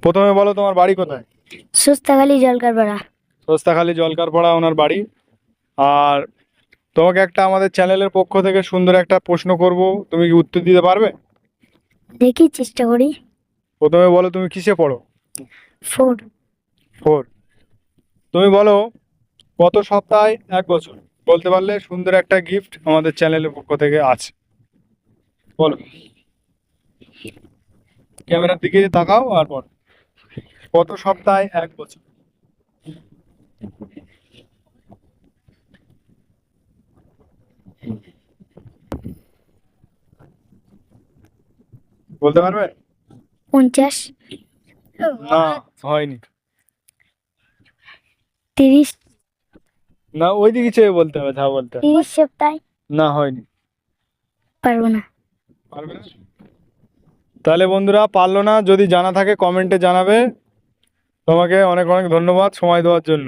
প্রথমে বলো তোমার বাড়ি কোথায়? সুস্তাখালি জলকারপাড়া। সস্তাখালী জলকারপাড়া ওনার বাড়ি। আর তোমাকে একটা আমাদের চ্যানেলের পক্ষ থেকে সুন্দর একটা প্রশ্ন করব, তুমি কি উত্তর দিতে পারবে? দেখি চেষ্টা করি। প্রথমে বলো তুমি কিসে পড়ো? 4। 4। তুমি বলো কত সপ্তাহে এক বছর? বলতে পারলে সুন্দর একটা গিফট আমাদের চ্যানেলের পক্ষ থেকে আছে। বলো, ক্যামেরার দিকে তাকাও আর বলো কত সপ্তাহে এক বছর? বলতে পারবে? 50। না, হয়নি। 30। না, ওই দিকে চেয়ে বলতে হবে, যা বলতে হবে। 30 সপ্তাহে। না, হয়নি। পারবো না। পারবে না? তাহলে বন্ধুরা, পারলো না, যদি জানা থাকে কমেন্টে জানাবে। তোমাকে অনেক অনেক ধন্যবাদ সময় দেওয়ার জন্য।